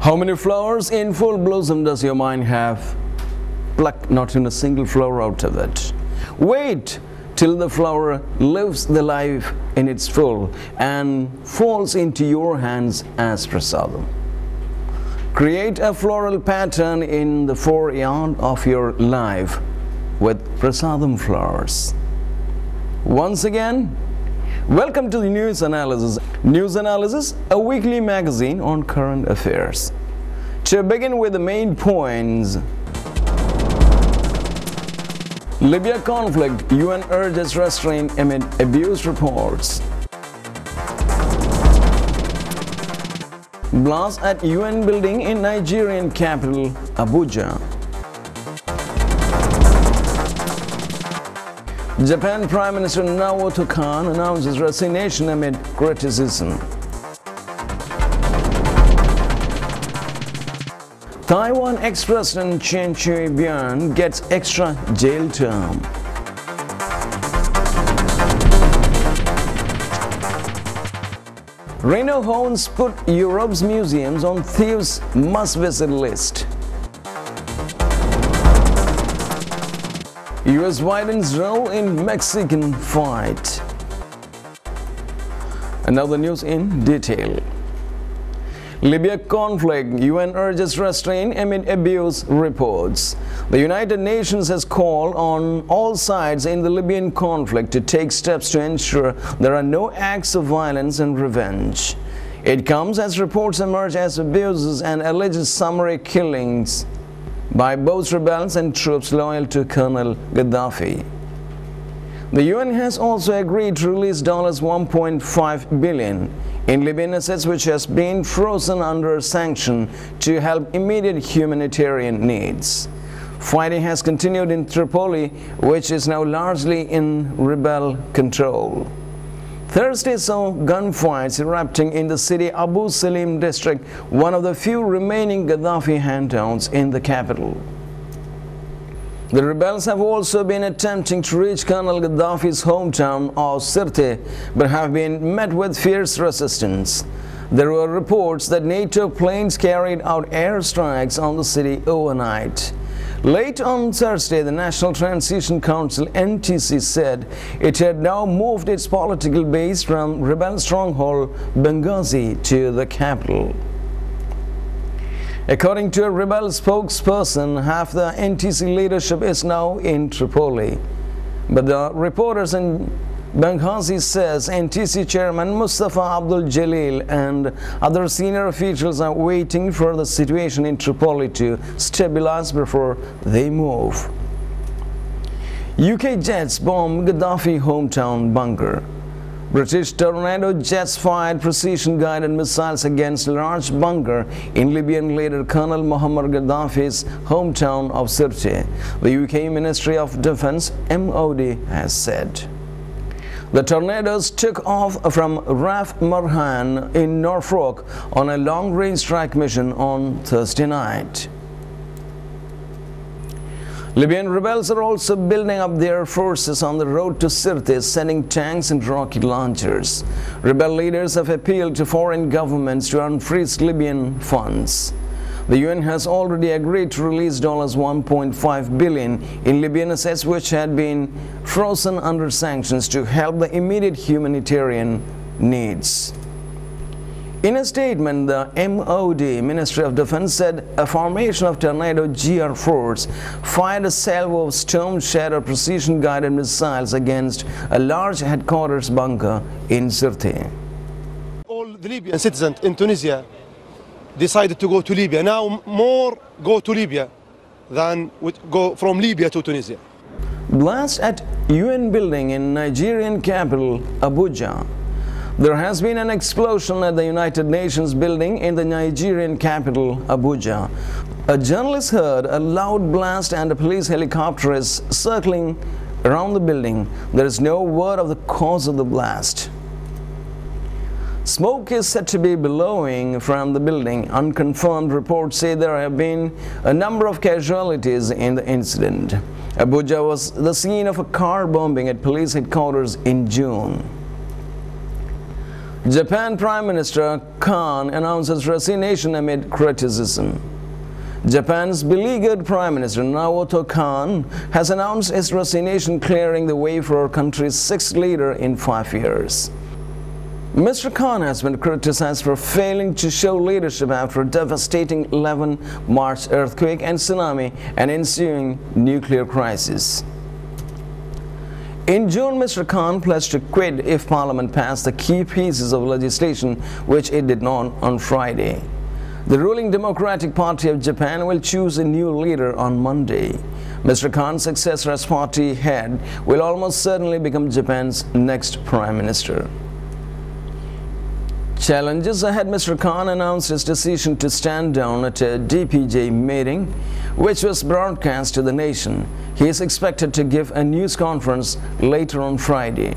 How many flowers in full blossom does your mind have? Pluck not in a single flower out of it. Wait till the flower lives the life in its full and falls into your hands as prasadam. Create a floral pattern in the foreyard of your life with prasadam flowers. Once again, welcome to the News Analysis. News Analysis, a weekly magazine on current affairs. To begin with the main points. Libya conflict, UN urges restraint amid abuse reports. Blast at UN building in Nigerian capital, Abuja. Japan Prime Minister Naoto Kan announces resignation amid criticism. Taiwan ex-president Chen Shui-bian gets extra jail term. Rhino homes put Europe's museums on Thieves Must-Visit List. US Widens Role in Mexican fight. And now the news in detail. Libya conflict, UN urges restraint amid abuse reports. The United Nations has called on all sides in the Libyan conflict to take steps to ensure there are no acts of violence and revenge. It comes as reports emerge as abuses and alleged summary killings by both rebels and troops loyal to Colonel Gaddafi. The UN has also agreed to release $1.5 billion in Libyan assets which has been frozen under sanction to help immediate humanitarian needs. Fighting has continued in Tripoli, which is now largely in rebel control. Thursday saw gunfights erupting in the city Abu Salim district, one of the few remaining Gaddafi handouts in the capital. The rebels have also been attempting to reach Colonel Gaddafi's hometown of Sirte, but have been met with fierce resistance. There were reports that NATO planes carried out airstrikes on the city overnight. Late on Thursday, the National Transition Council (NTC) said it had now moved its political base from rebel stronghold Benghazi to the capital. According to a rebel spokesperson, half the NTC leadership is now in Tripoli. But the reporters in Benghazi says NTC chairman Mustafa Abdul Jalil and other senior officials are waiting for the situation in Tripoli to stabilize before they move. UK jets bomb Gaddafi hometown bunker. British Tornado jets fired precision-guided missiles against a large bunker in Libyan leader Colonel Muammar Gaddafi's hometown of Sirte, the UK Ministry of Defence (MOD) has said. The tornadoes took off from Raf Marhan in Norfolk on a long-range strike mission on Thursday night. Libyan rebels are also building up their forces on the road to Sirte, sending tanks and rocket launchers. Rebel leaders have appealed to foreign governments to unfreeze Libyan funds. The UN has already agreed to release $1.5 billion in Libyan assets which had been frozen under sanctions to help the immediate humanitarian needs. In a statement, the MOD, Ministry of Defense, said a formation of Tornado GR force fired a salvo of Storm Shadow precision-guided missiles against a large headquarters bunker in Sirte. All the Libyan citizens in Tunisia decided to go to Libya. Now more go to Libya than would go from Libya to Tunisia. Blast at UN building in Nigerian capital, Abuja. There has been an explosion at the United Nations building in the Nigerian capital, Abuja. A journalist heard a loud blast and a police helicopter is circling around the building. There is no word of the cause of the blast. Smoke is said to be billowing from the building. Unconfirmed reports say there have been a number of casualties in the incident. Abuja was the scene of a car bombing at police headquarters in June. Japan Prime Minister Kan announces resignation amid criticism. Japan's beleaguered Prime Minister Naoto Kan has announced his resignation, clearing the way for our country's sixth leader in 5 years. Mr. Kan has been criticized for failing to show leadership after a devastating 11 March earthquake and tsunami and ensuing nuclear crisis. In June, Mr. Kan pledged to quit if Parliament passed the key pieces of legislation, which it did not on Friday. The ruling Democratic Party of Japan will choose a new leader on Monday. Mr. Kan's successor as party head will almost certainly become Japan's next prime minister. Challenges ahead. Mr. Kan announced his decision to stand down at a DPJ meeting, which was broadcast to the nation. He is expected to give a news conference later on Friday.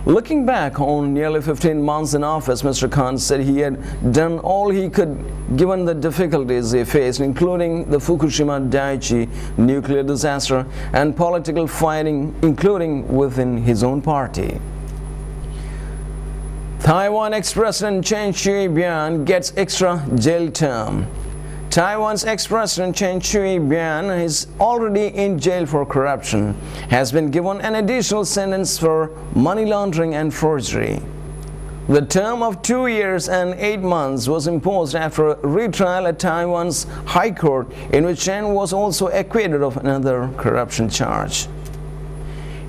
Looking back on nearly 15 months in office, Mr. Kan said he had done all he could given the difficulties he faced, including the Fukushima Daiichi nuclear disaster and political fighting, including within his own party. Taiwan ex-president Chen Shui-bian gets extra jail term. Taiwan's ex-president Chen Shui-bian is already in jail for corruption, has been given an additional sentence for money laundering and forgery. The term of 2 years and 8 months was imposed after a retrial at Taiwan's High Court, in which Chen was also acquitted of another corruption charge.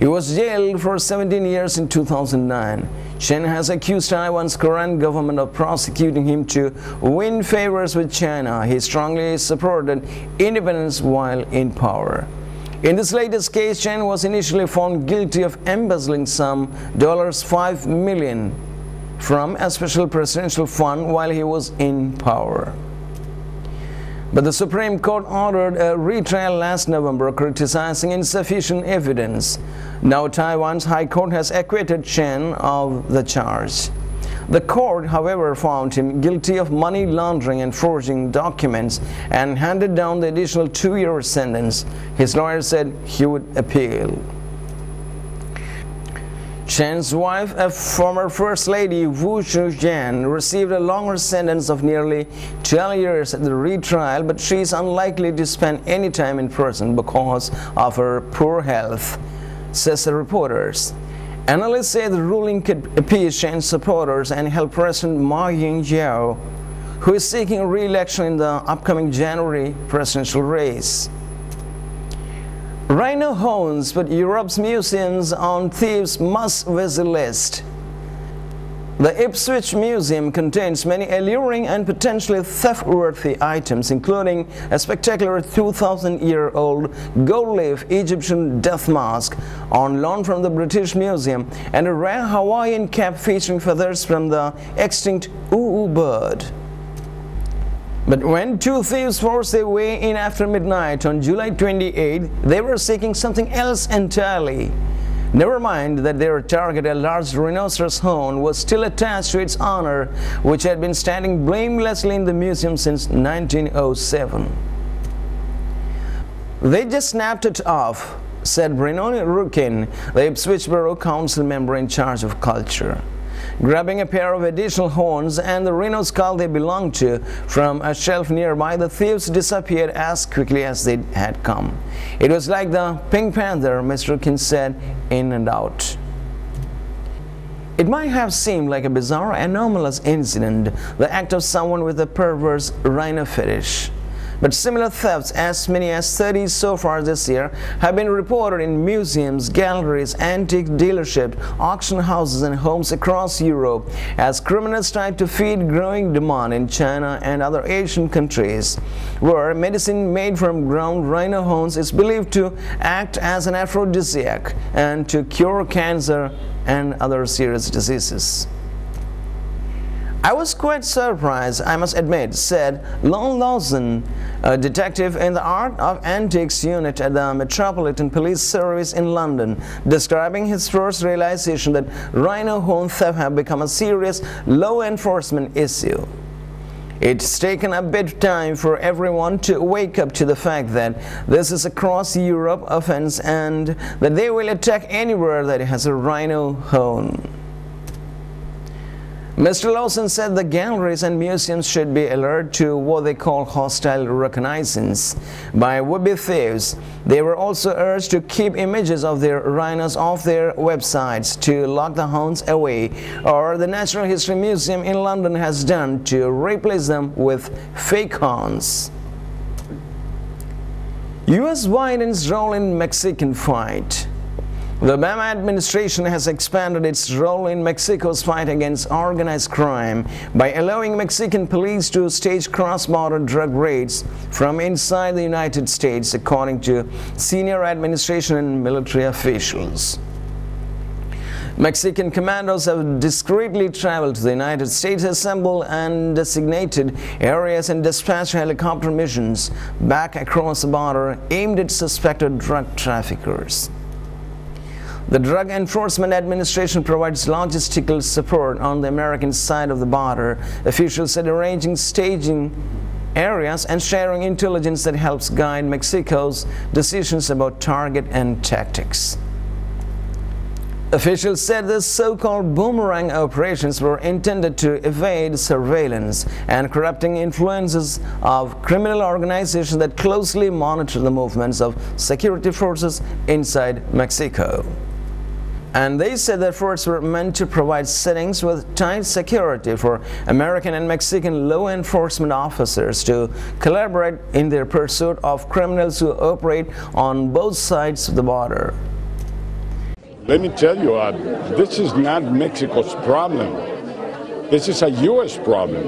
He was jailed for 17 years in 2009. Chen has accused Taiwan's current government of prosecuting him to win favors with China. He strongly supported independence while in power. In this latest case, Chen was initially found guilty of embezzling some $5 million from a special presidential fund while he was in power. But the Supreme Court ordered a retrial last November, criticizing insufficient evidence. Now Taiwan's High Court has acquitted Chen of the charge. The court, however, found him guilty of money laundering and forging documents and handed down the additional 2-year sentence. His lawyer said he would appeal. Chen's wife, a former First Lady Wu Zhijian, received a longer sentence of nearly 12 years at the retrial, but she is unlikely to spend any time in prison because of her poor health, says the reporters. Analysts say the ruling could appease Chen's supporters and help President Ma Ying-jeou, who is seeking re-election in the upcoming January presidential race. Rhino hones put Europe's museums on Thieves Must-Visit List. The Ipswich Museum contains many alluring and potentially theft-worthy items, including a spectacular 2,000-year-old gold-leaf Egyptian death mask on loan from the British Museum and a rare Hawaiian cap featuring feathers from the extinct oo bird. But when two thieves forced their way in after midnight on July 28, they were seeking something else entirely. Never mind that their target, a large rhinoceros horn, was still attached to its honor, which had been standing blamelessly in the museum since 1907. They just snapped it off, said Bruno Rukin, the Ipswich Borough Council member in charge of culture. Grabbing a pair of additional horns and the rhino skull they belonged to from a shelf nearby, the thieves disappeared as quickly as they had come. It was like the Pink Panther, Mr. Rukin said, in and out. It might have seemed like a bizarre, anomalous incident, the act of someone with a perverse rhino fetish. But similar thefts, as many as 30 so far this year, have been reported in museums, galleries, antique dealerships, auction houses and homes across Europe as criminals try to feed growing demand in China and other Asian countries, where medicine made from ground rhino horns is believed to act as an aphrodisiac and to cure cancer and other serious diseases. I was quite surprised, I must admit, said Lon Lawson, a detective in the Art of Antiques unit at the Metropolitan Police Service in London, describing his first realization that rhino horn theft have become a serious law enforcement issue. It's taken a bit of time for everyone to wake up to the fact that this is a cross-Europe offense and that they will attack anywhere that has a rhino horn. Mr. Lawson said the galleries and museums should be alert to what they call hostile reconnaissance by would-be thieves. They were also urged to keep images of their rhinos off their websites, to lock the hounds away, or the Natural History Museum in London has done, to replace them with fake hounds. U.S. widens role in Mexican fight. The Obama administration has expanded its role in Mexico's fight against organized crime by allowing Mexican police to stage cross-border drug raids from inside the United States, according to senior administration and military officials. Mexican commandos have discreetly traveled to the United States, assembled and designated areas, and dispatched helicopter missions back across the border aimed at suspected drug traffickers. The Drug Enforcement Administration provides logistical support on the American side of the border. Officials said arranging staging areas and sharing intelligence that helps guide Mexico's decisions about target and tactics. Officials said the so-called boomerang operations were intended to evade surveillance and corrupting influences of criminal organizations that closely monitor the movements of security forces inside Mexico. And they said the efforts were meant to provide settings with tight security for American and Mexican law enforcement officers to collaborate in their pursuit of criminals who operate on both sides of the border. Let me tell you, this is not Mexico's problem. This is a U.S. problem.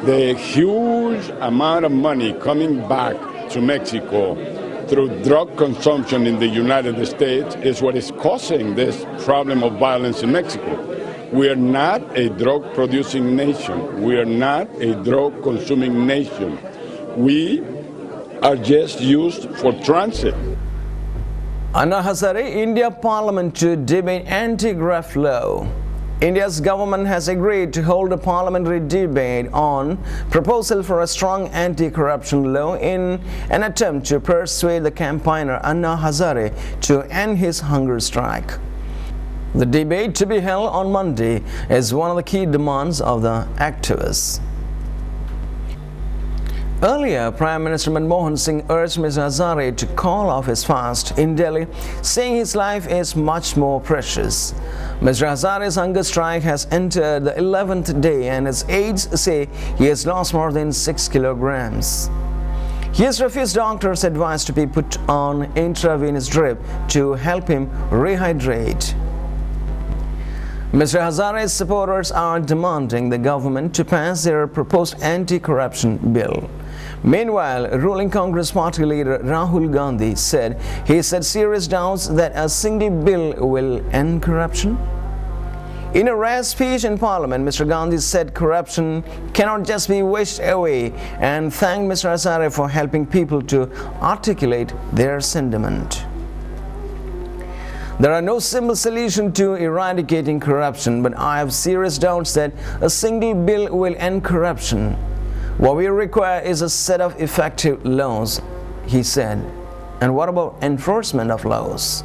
The huge amount of money coming back to Mexico through drug consumption in the United States is what is causing this problem of violence in Mexico. We are not a drug-producing nation. We are not a drug-consuming nation. We are just used for transit. Anna Hazare, India Parliament to debate anti-graft law. India's government has agreed to hold a parliamentary debate on proposal for a strong anti-corruption law in an attempt to persuade the campaigner Anna Hazare to end his hunger strike. The debate, to be held on Monday, is one of the key demands of the activists. Earlier, Prime Minister Manmohan Singh urged Mr. Hazare to call off his fast in Delhi, saying his life is much more precious. Mr. Hazare's hunger strike has entered the 11th day and his aides say he has lost more than 6 kilograms. He has refused doctors' advice to be put on intravenous drip to help him rehydrate. Mr. Hazare's supporters are demanding the government to pass their proposed anti-corruption bill. Meanwhile, ruling Congress party leader Rahul Gandhi said he had serious doubts that a single bill will end corruption. In a rare speech in Parliament, Mr. Gandhi said corruption cannot just be wished away and thanked Mr. Hazare for helping people to articulate their sentiment. There are no simple solutions to eradicating corruption, but I have serious doubts that a single bill will end corruption. What we require is a set of effective laws, he said. And what about enforcement of laws?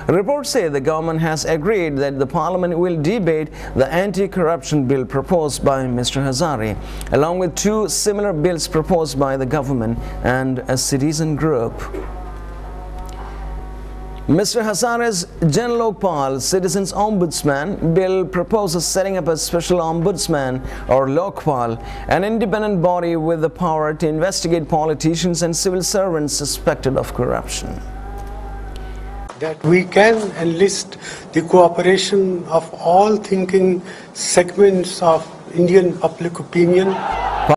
Reports say the government has agreed that the parliament will debate the anti-corruption bill proposed by Mr. Hazare, along with 2 similar bills proposed by the government and a citizen group. Mr. Hazare's Jan Lokpal Citizens Ombudsman Bill proposes setting up a special ombudsman or Lokpal, an independent body with the power to investigate politicians and civil servants suspected of corruption. That we can enlist the cooperation of all thinking segments of Indian public opinion.